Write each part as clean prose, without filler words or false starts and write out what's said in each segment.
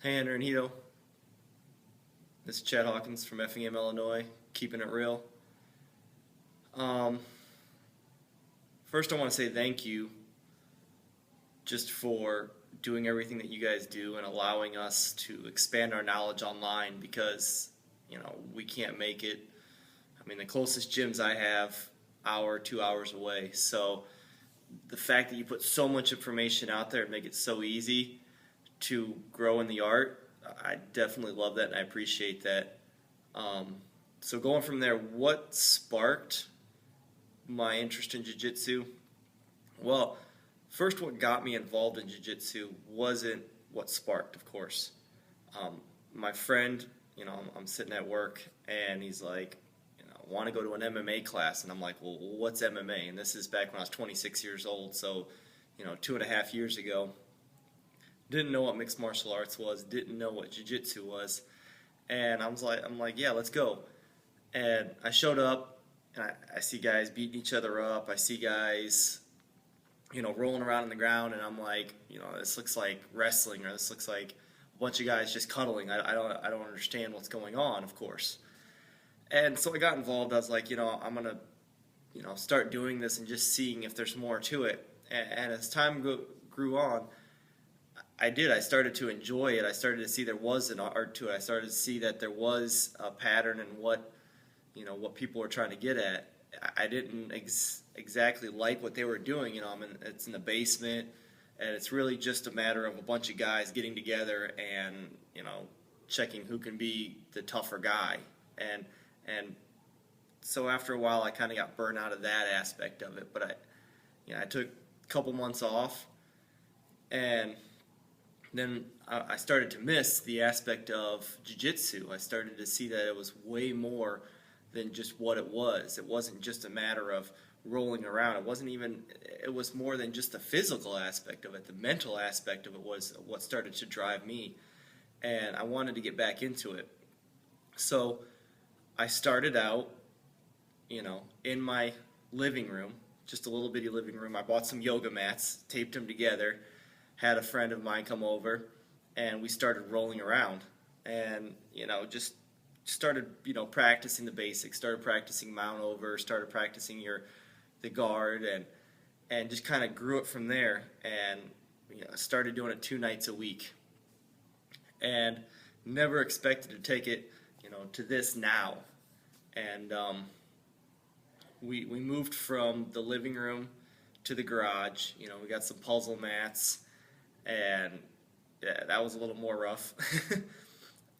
Hey, Andrew. This is Chad Hawkins from Effingham, Illinois, keeping it real. Um, First, I want to say thank you just for doing everything that you guys do and allowing us to expand our knowledge online because, we can't make it. I mean, the closest gyms I have, hour, 2 hours away. So the fact that you put so much information out there and make it so easy to grow in the art, I definitely love that and I appreciate that. Um, so going from there, what sparked my interest in jiu-jitsu? Well, first what got me involved in jiu-jitsu wasn't what sparked, of course. My friend, I'm sitting at work and he's like, I want to go to an MMA class. And I'm like, well, what's MMA? And this is back when I was 26 years old, so, 2.5 years ago. Didn't know what mixed martial arts was, didn't know what jiu-jitsu was. And I'm like, yeah, let's go. And I showed up, and I see guys beating each other up. I see guys, rolling around on the ground, and I'm like, this looks like wrestling, or this looks like a bunch of guys just cuddling. I don't understand what's going on, of course. And so I got involved. I was like, I'm gonna, start doing this and just seeing if there's more to it. And as time grew on, I did. I started to enjoy it. I started to see there was an art to it. I started to see that there was a pattern in what people were trying to get at. I didn't exactly like what they were doing. It's in the basement, and it's really just a matter of a bunch of guys getting together and checking who can be the tougher guy. And so after a while, I kind of got burnt out of that aspect of it. But I took a couple months off, and then I started to miss the aspect of jiu-jitsu. I started to see that it was way more than just what it was. It wasn't just a matter of rolling around. It was more than just the physical aspect of it. The mental aspect of it was what started to drive me, and I wanted to get back into it. So I started out, in my living room, just a little bitty living room. I bought some yoga mats, taped them together, had a friend of mine come over, and we started rolling around, and just started practicing the basics, started practicing mount over, started practicing the guard, and just kind of grew it from there, and started doing it 2 nights a week, and never expected to take it to this now. And we moved from the living room to the garage. We got some puzzle mats, and yeah, that was a little more rough.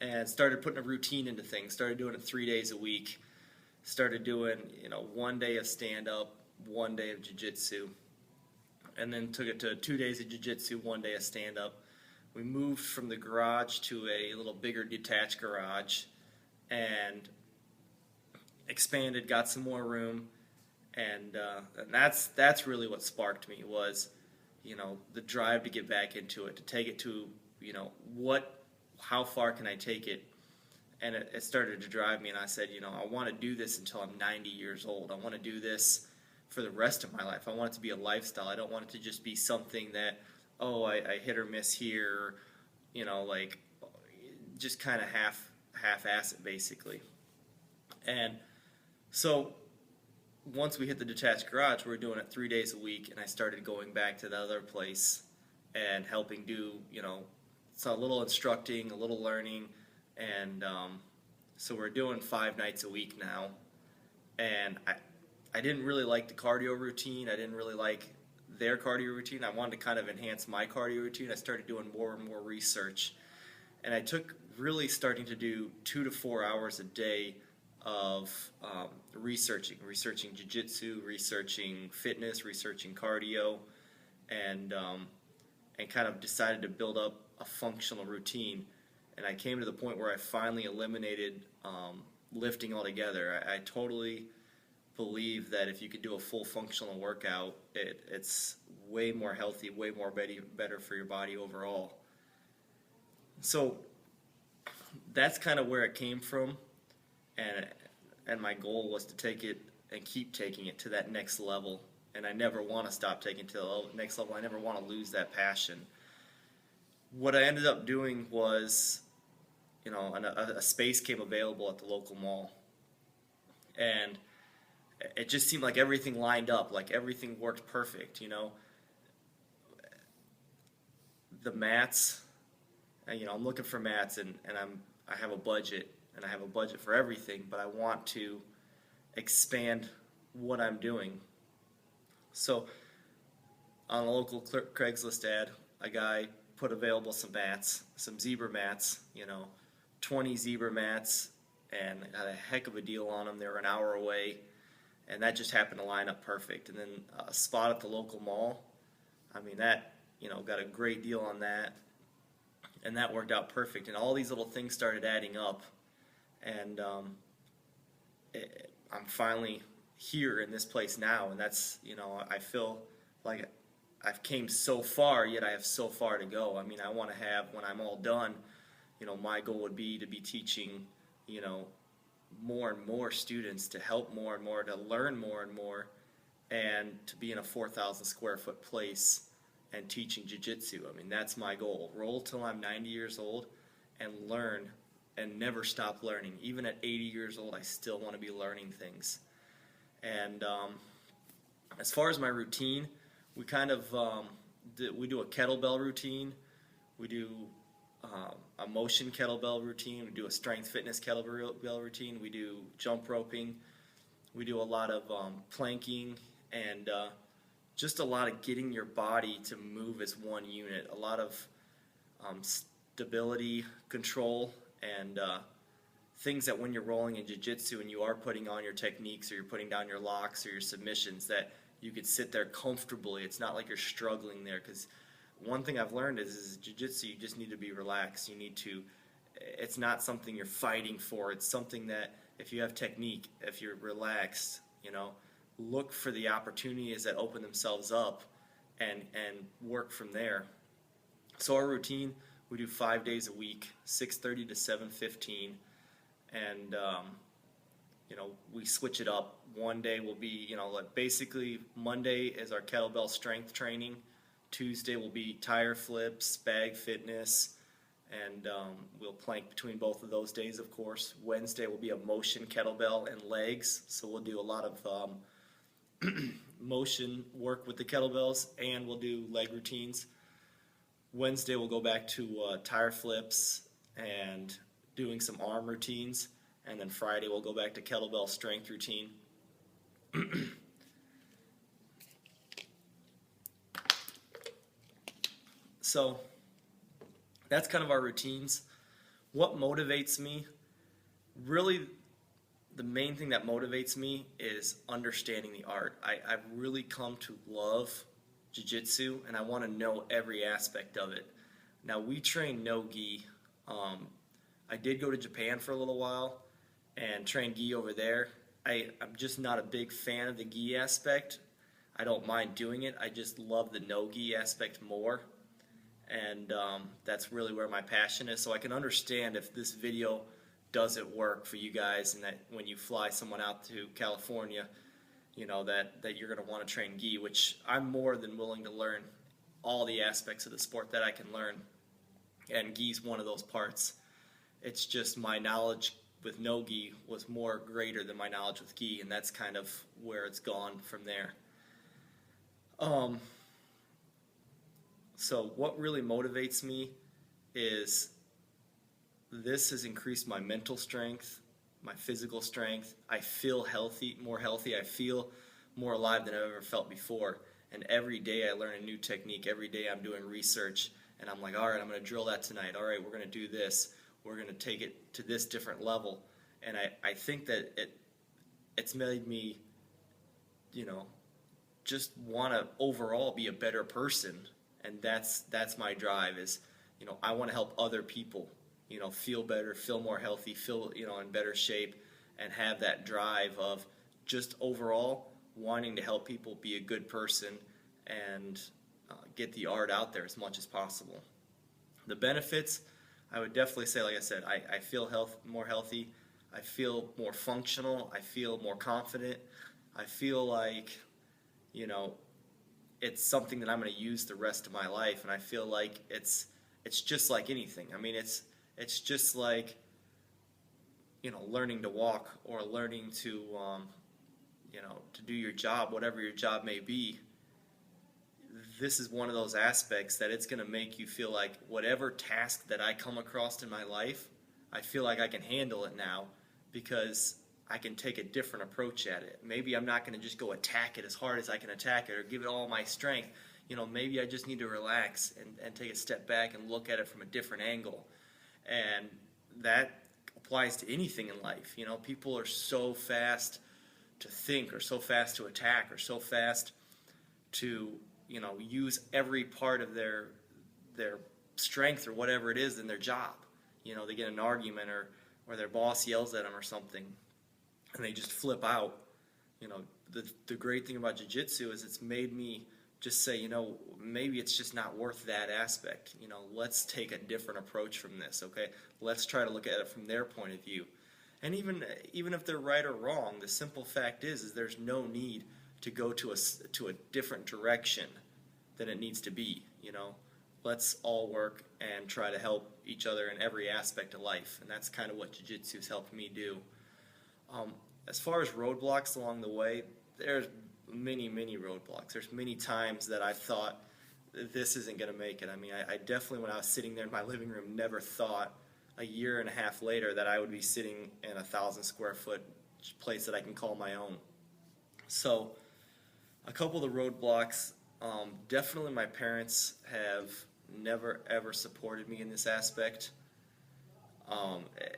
And started putting a routine into things. Started doing it 3 days a week. Started doing 1 day of stand-up, 1 day of jiu-jitsu, and then took it to 2 days of jiu-jitsu, 1 day of stand-up. We moved from the garage to a little bigger detached garage, and expanded, got some more room, and that's really what sparked me was the drive to get back into it, to take it to how far can I take it. And it started to drive me, and I said, I want to do this until I'm 90 years old. I want to do this for the rest of my life. I want it to be a lifestyle. I don't want it to just be something that, I hit or miss here, like just kind of half-ass it basically. And so once we hit the detached garage, we were doing it 3 days a week, and I started going back to the other place and helping do, so a little instructing, a little learning, and so we're doing 5 nights a week now. And I didn't really like the cardio routine. I didn't really like their cardio routine. I wanted to kind of enhance my cardio routine. I started doing more and more research, and I took really starting to do 2 to 4 hours a day of researching jiu-jitsu, researching fitness, researching cardio, and kind of decided to build up a functional routine. And I came to the point where I finally eliminated lifting altogether. I totally believe that if you could do a full functional workout, it's way more healthy, way more better for your body overall. So that's kind of where it came from, and my goal was to take it and keep taking it to that next level. And I never want to stop taking it to the next level. I never want to lose that passion. what I ended up doing was, a space came available at the local mall, and it just seemed like everything lined up, like everything worked perfect. The mats, I'm looking for mats, and I have a budget, and I have a budget for everything, but I want to expand what I'm doing. So on a local Craigslist ad, a guy put available some mats, some zebra mats, 20 zebra mats, and had a heck of a deal on them. They were an hour away, and that just happened to line up perfect. And then a spot at the local mall, that, got a great deal on that, and that worked out perfect. And all these little things started adding up, and I'm finally here in this place now, and that's, I feel like I've came so far, yet I have so far to go. I want to have, when I'm all done, my goal would be to be teaching, more and more students, to help more and more, to learn more and more, and to be in a 4,000 square foot place and teaching jiu-jitsu. That's my goal. Roll till I'm 90 years old and learn and never stop learning. Even at 80 years old, I still want to be learning things. And as far as my routine, we kind of we do a kettlebell routine. We do a motion kettlebell routine. We do a strength fitness kettlebell routine. We do jump roping. We do a lot of planking, and just a lot of getting your body to move as one unit. A lot of stability, control, and things that when you're rolling in jiu-jitsu and you are putting on your techniques, or you're putting down your locks or your submissions, that you could sit there comfortably. It's not like you're struggling there, because one thing I've learned is jiu-jitsu, you just need to be relaxed. You need to, it's not something you're fighting for. It's something that if you have technique, if you're relaxed, look for the opportunities that open themselves up and work from there. So our routine, we do 5 days a week, 6:30 to 7:15, and we switch it up. One day will be, basically Monday is our kettlebell strength training. Tuesday will be tire flips, bag fitness, and we'll plank between both of those days, of course. Wednesday will be a motion kettlebell and legs, so we'll do a lot of motion work with the kettlebells, and we'll do leg routines. Wednesday we'll go back to tire flips and doing some arm routines, and then Friday we'll go back to kettlebell strength routine. So that's kind of our routines. What motivates me? Really, the main thing that motivates me is understanding the art. I've really come to love jiu-jitsu, and I want to know every aspect of it. Now, we train no gi. I did go to Japan for a little while and train gi over there. I'm just not a big fan of the gi aspect. I don't mind doing it. I just love the no gi aspect more. And that's really where my passion is. So I can understand if this video doesn't work for you guys, and that when you fly someone out to California, that you're going to want to train gi, which I'm more than willing to learn all the aspects of the sport that I can learn. And gi's one of those parts. It's just my knowledge with no gi was more greater than my knowledge with gi, and that's kind of where it's gone from there. So what really motivates me is this has increased my mental strength, my physical strength. I feel more healthy. I feel more alive than I've ever felt before. And every day I learn a new technique. Every day I'm doing research, and I'm like, all right, I'm going to drill that tonight. All right, we're going to do this. We're going to take it to this different level. And I think that it's made me, just want to overall be a better person. And that's my drive is, I want to help other people, feel better, feel more healthy, feel, in better shape, and have that drive of just overall wanting to help people be a good person and get the art out there as much as possible. The benefits, I would definitely say, like I said, I feel more healthy, I feel more functional, I feel more confident, I feel like, it's something that I'm going to use the rest of my life, and I feel like it's it's just like anything. I mean, it's just like, learning to walk or learning to, to do your job, whatever your job may be. This is one of those aspects that it's going to make you feel like whatever task that I come across in my life, I feel like I can handle it now because I can take a different approach at it. Maybe I'm not going to just go attack it as hard as I can attack it or give it all my strength. Maybe I just need to relax and take a step back and look at it from a different angle. And that applies to anything in life. People are so fast to think or so fast to attack or so fast to use every part of their strength or whatever it is in their job. They get in an argument or their boss yells at them or something, and they just flip out. The great thing about jiu-jitsu is it's made me just say, maybe it's just not worth that aspect. Let's take a different approach from this, okay? Let's try to look at it from their point of view. And even if they're right or wrong, the simple fact is there's no need to go to a different direction than it needs to be. Let's all work and try to help each other in every aspect of life, and that's kind of what jiu-jitsu has helped me do. As far as roadblocks along the way, there's many roadblocks. There's many times that I thought this isn't going to make it. I mean, I definitely, when I was sitting there in my living room, never thought a year and a half later that I would be sitting in a 1,000 square foot place that I can call my own. So a couple of the roadblocks, definitely my parents have never ever supported me in this aspect.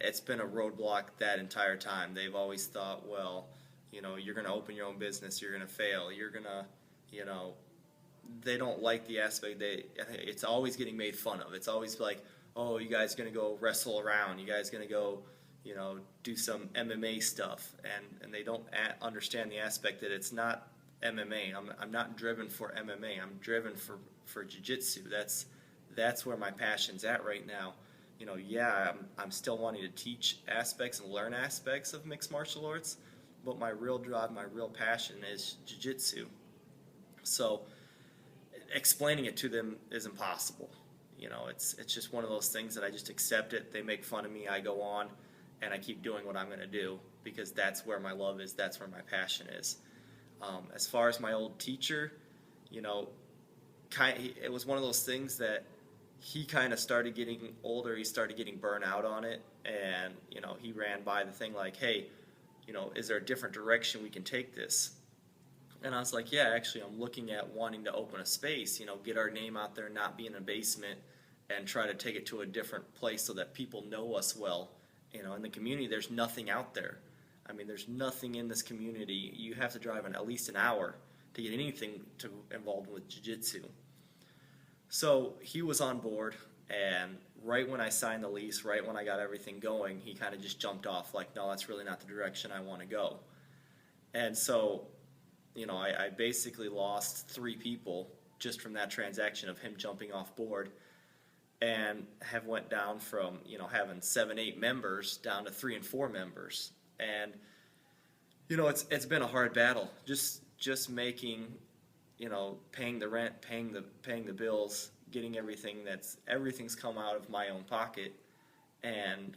It's been a roadblock that entire time. They've always thought, well, you're going to open your own business, you're going to fail, you're going to, they don't like the aspect. It's always getting made fun of. It's always like, oh, you guys going to go wrestle around, you guys going to go, do some MMA stuff, and they don't understand the aspect that it's not MMA. I'm not driven for MMA. I'm driven for jiu-jitsu. That's where my passion's at right now. I'm still wanting to teach aspects and learn aspects of mixed martial arts, but my real drive, my real passion is jiu-jitsu. So explaining it to them is impossible. It's just one of those things that I just accept it. They make fun of me. I go on, and I keep doing what I'm going to do because that's where my love is. That's where my passion is. As far as my old teacher, it was one of those things that he kind of started getting older. He started getting burnt out on it, and he ran by the thing like, hey, is there a different direction we can take this? And I was like, yeah, actually, I'm looking at wanting to open a space, get our name out there, not be in a basement, and try to take it to a different place so that people know us well. In the community, there's nothing out there. I mean, there's nothing in this community. You have to drive at least an hour to get anything involved with jiu-jitsu. So he was on board, and right when I signed the lease, right when I got everything going, he kind of just jumped off like, no, that's really not the direction I want to go. And so, I basically lost 3 people just from that transaction of him jumping off board, and have went down from, having 7, 8 members down to 3 and 4 members. And, it's been a hard battle. Just making, paying the rent, paying the bills, getting everything's come out of my own pocket. And,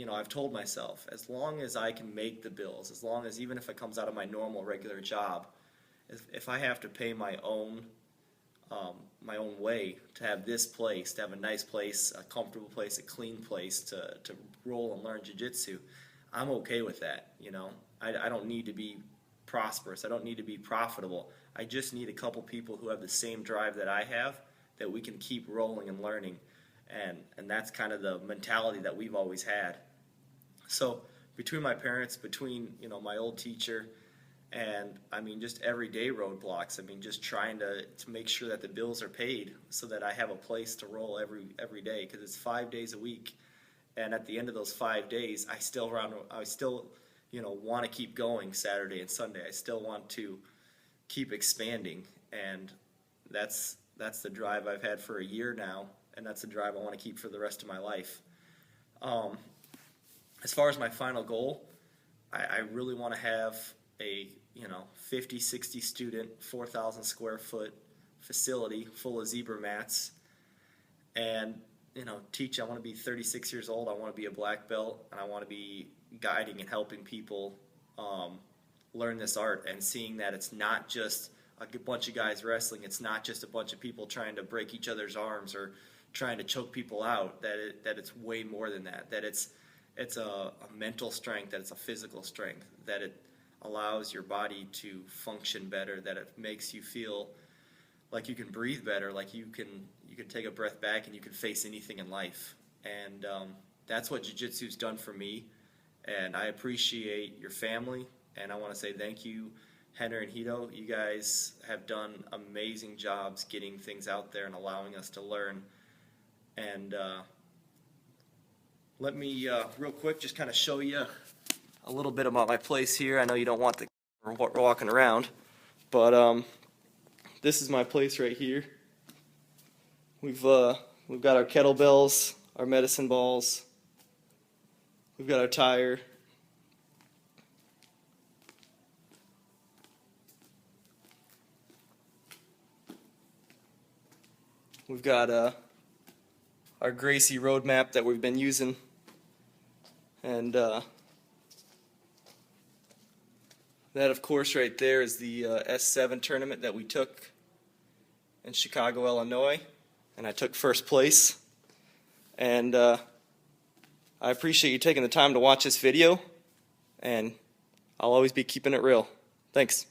I've told myself, as long as I can make the bills, as long as, even if it comes out of my normal regular job, if I have to pay my own way to have this place, to have a nice place, a comfortable place, a clean place to roll and learn jiu-jitsu, I'm okay with that. I don't need to be prosperous. I don't need to be profitable. I just need a couple people who have the same drive that I have, that we can keep rolling and learning. And that's kind of the mentality that we've always had. So between my parents, between my old teacher, and just everyday roadblocks. Just trying to make sure that the bills are paid so that I have a place to roll every day, because it's 5 days a week. And at the end of those 5 days, I still want to keep going Saturday and Sunday. I still want to keep expanding, and that's the drive I've had for a year now, and that's the drive I want to keep for the rest of my life. As far as my final goal, I really want to have a 50, 60 student, 4,000 square foot facility full of zebra mats, and teach. I want to be 36 years old. I want to be a black belt, and I want to be guiding and helping people learn this art, and seeing that it's not just a bunch of guys wrestling. It's not just a bunch of people trying to break each other's arms or trying to choke people out. That it's way more than that. That it's a mental strength. That it's a physical strength. That it allows your body to function better. That it makes you feel like you can breathe better. Like you can take a breath back and you can face anything in life. And that's what Jiu-Jitsu's done for me. And I appreciate your family. And I want to say thank you, Henner and Hito. You guys have done amazing jobs getting things out there and allowing us to learn. And let me real quick just kind of show you a little bit about my place here. I know you don't want the walking around, but this is my place right here. We've got our kettlebells, our medicine balls. We've got our tire. We've got our Gracie roadmap that we've been using, and that, of course, right there is the S7 tournament that we took in Chicago, Illinois, and I took first place. And I appreciate you taking the time to watch this video, and I'll always be keeping it real. Thanks.